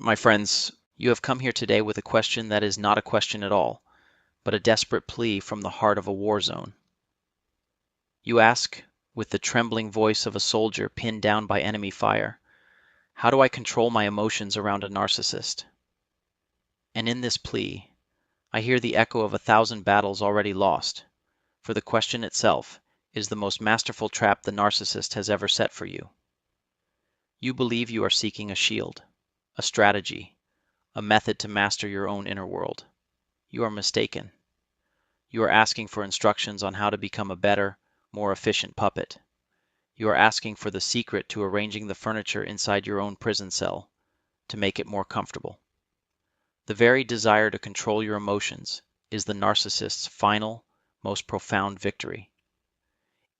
My friends, you have come here today with a question that is not a question at all, but a desperate plea from the heart of a war zone. You ask, with the trembling voice of a soldier pinned down by enemy fire, how do I control my emotions around a narcissist? And in this plea, I hear the echo of 1,000 battles already lost, for the question itself is the most masterful trap the narcissist has ever set for you. You believe you are seeking a shield, a strategy, a method to master your own inner world. You are mistaken. You are asking for instructions on how to become a better, more efficient puppet. You are asking for the secret to arranging the furniture inside your own prison cell, to make it more comfortable. The very desire to control your emotions is the narcissist's final, most profound victory.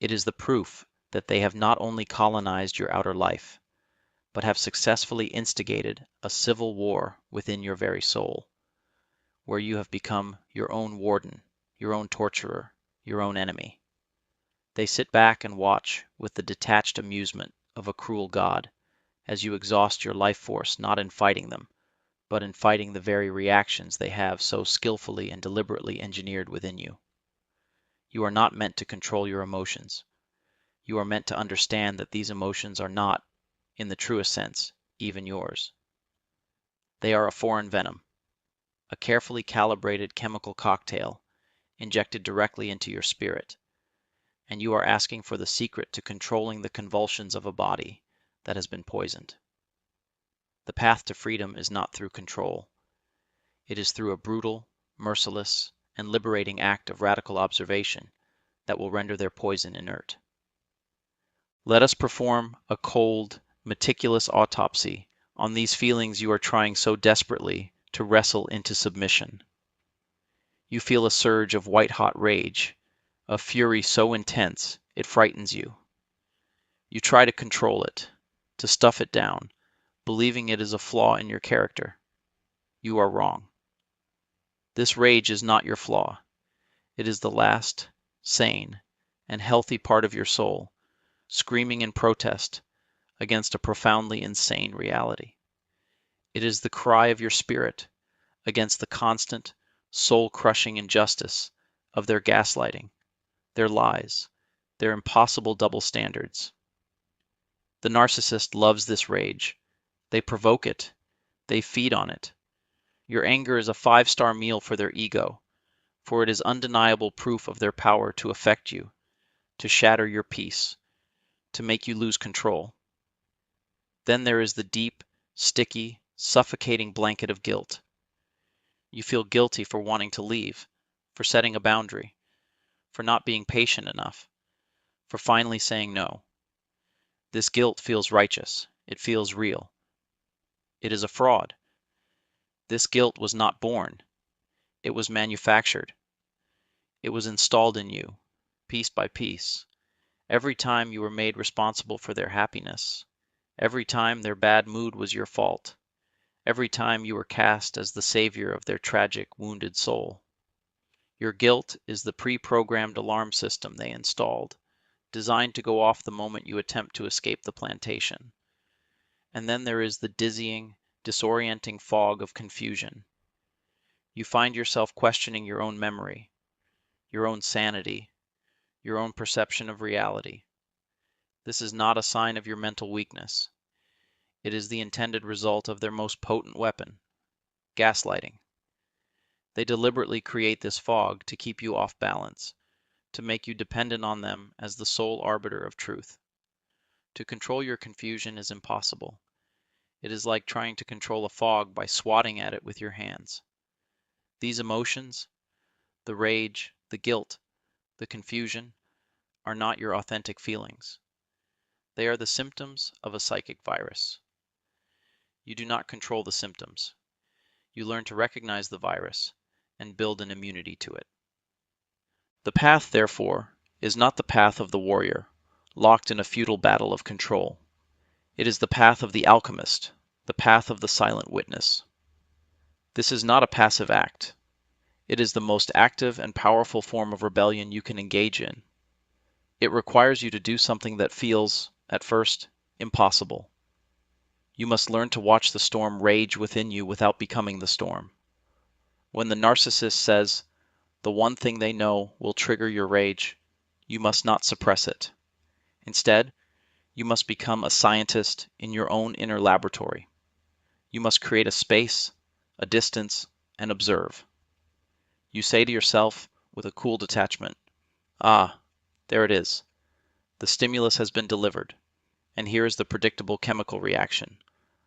It is the proof that they have not only colonized your outer life, but have successfully instigated a civil war within your very soul, where you have become your own warden, your own torturer, your own enemy. They sit back and watch with the detached amusement of a cruel god as you exhaust your life force not in fighting them, but in fighting the very reactions they have so skillfully and deliberately engineered within you. You are not meant to control your emotions. You are meant to understand that these emotions are not, in the truest sense, even yours. They are a foreign venom, a carefully calibrated chemical cocktail injected directly into your spirit, and you are asking for the secret to controlling the convulsions of a body that has been poisoned. The path to freedom is not through control. It is through a brutal, merciless, and liberating act of radical observation that will render their poison inert. Let us perform a cold, meticulous autopsy on these feelings you are trying so desperately to wrestle into submission. You feel a surge of white-hot rage, a fury so intense it frightens you. You try to control it, to stuff it down, believing it is a flaw in your character. You are wrong. This rage is not your flaw. It is the last, sane, and healthy part of your soul, screaming in protest against a profoundly insane reality. It is the cry of your spirit against the constant, soul-crushing injustice of their gaslighting, their lies, their impossible double standards. The narcissist loves this rage. They provoke it. They feed on it. Your anger is a 5-star meal for their ego, for it is undeniable proof of their power to affect you, to shatter your peace, to make you lose control. Then there is the deep, sticky, suffocating blanket of guilt. You feel guilty for wanting to leave, for setting a boundary, for not being patient enough, for finally saying no. This guilt feels righteous. It feels real. It is a fraud. This guilt was not born. It was manufactured. It was installed in you, piece by piece, every time you were made responsible for their happiness, every time their bad mood was your fault, every time you were cast as the savior of their tragic, wounded soul. Your guilt is the pre-programmed alarm system they installed, designed to go off the moment you attempt to escape the plantation. And then there is the dizzying, disorienting fog of confusion. You find yourself questioning your own memory, your own sanity, your own perception of reality. This is not a sign of your mental weakness. It is the intended result of their most potent weapon, gaslighting. They deliberately create this fog to keep you off balance, to make you dependent on them as the sole arbiter of truth. To control your confusion is impossible. It is like trying to control a fog by swatting at it with your hands. These emotions, the rage, the guilt, the confusion, are not your authentic feelings. They are the symptoms of a psychic virus. You do not control the symptoms. You learn to recognize the virus and build an immunity to it. The path, therefore, is not the path of the warrior, locked in a futile battle of control. It is the path of the alchemist, the path of the silent witness. This is not a passive act. It is the most active and powerful form of rebellion you can engage in. It requires you to do something that feels, at first, impossible. You must learn to watch the storm rage within you without becoming the storm. When the narcissist says the one thing they know will trigger your rage, you must not suppress it. Instead, you must become a scientist in your own inner laboratory. You must create a space, a distance, and observe. You say to yourself with a cool detachment, "Ah, there it is. The stimulus has been delivered, and here is the predictable chemical reaction.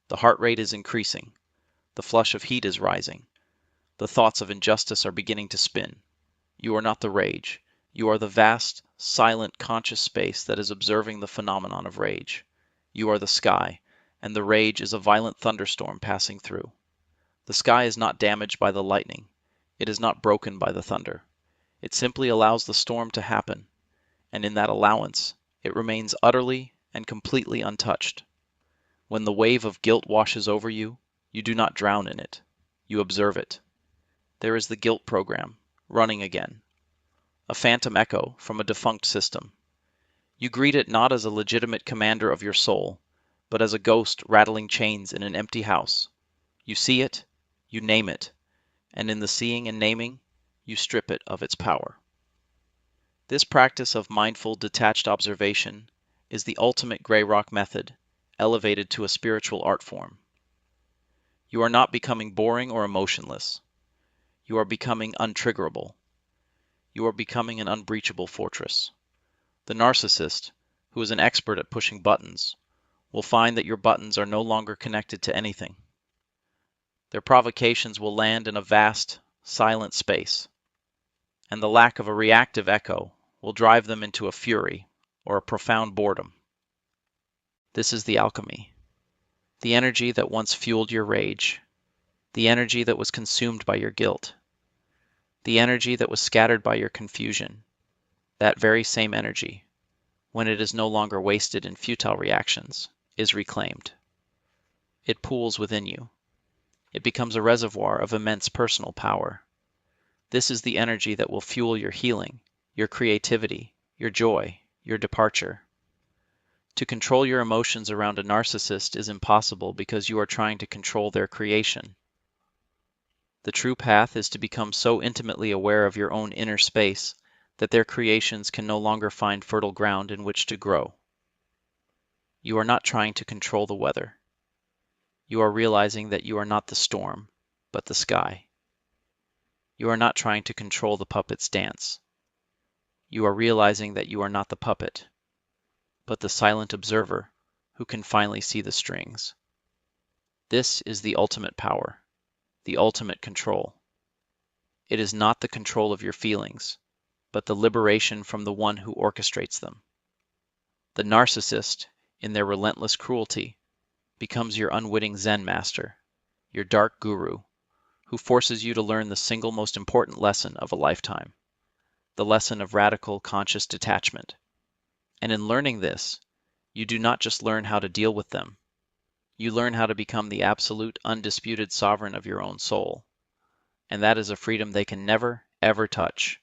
The heart rate is increasing. The flush of heat is rising. The thoughts of injustice are beginning to spin. You are not the rage. You are the vast, silent, conscious space that is observing the phenomenon of rage. You are the sky, and the rage is a violent thunderstorm passing through. The sky is not damaged by the lightning. It is not broken by the thunder. It simply allows the storm to happen, and in that allowance, it remains utterly and completely untouched. When the wave of guilt washes over you, you do not drown in it. You observe it. There is the guilt program, running again, a phantom echo from a defunct system. You greet it not as a legitimate commander of your soul, but as a ghost rattling chains in an empty house. You see it, you name it, and in the seeing and naming, you strip it of its power. This practice of mindful, detached observation is the ultimate gray rock method, elevated to a spiritual art form. You are not becoming boring or emotionless. You are becoming untriggerable. You are becoming an unbreachable fortress. The narcissist, who is an expert at pushing buttons, will find that your buttons are no longer connected to anything. Their provocations will land in a vast, silent space, and the lack of a reactive echo will drive them into a fury or a profound boredom. This is the alchemy. The energy that once fueled your rage, the energy that was consumed by your guilt, the energy that was scattered by your confusion, that very same energy, when it is no longer wasted in futile reactions, is reclaimed. It pools within you. It becomes a reservoir of immense personal power. This is the energy that will fuel your healing, your creativity, your joy, your departure. To control your emotions around a narcissist is impossible because you are trying to control their creation. The true path is to become so intimately aware of your own inner space that their creations can no longer find fertile ground in which to grow. You are not trying to control the weather. You are realizing that you are not the storm, but the sky. You are not trying to control the puppet's dance. You are realizing that you are not the puppet, but the silent observer who can finally see the strings. This is the ultimate power, the ultimate control. It is not the control of your feelings, but the liberation from the one who orchestrates them. The narcissist, in their relentless cruelty, becomes your unwitting Zen master, your dark guru, who forces you to learn the single most important lesson of a lifetime, the lesson of radical conscious detachment. And in learning this, you do not just learn how to deal with them, you learn how to become the absolute, undisputed sovereign of your own soul. And that is a freedom they can never, ever touch.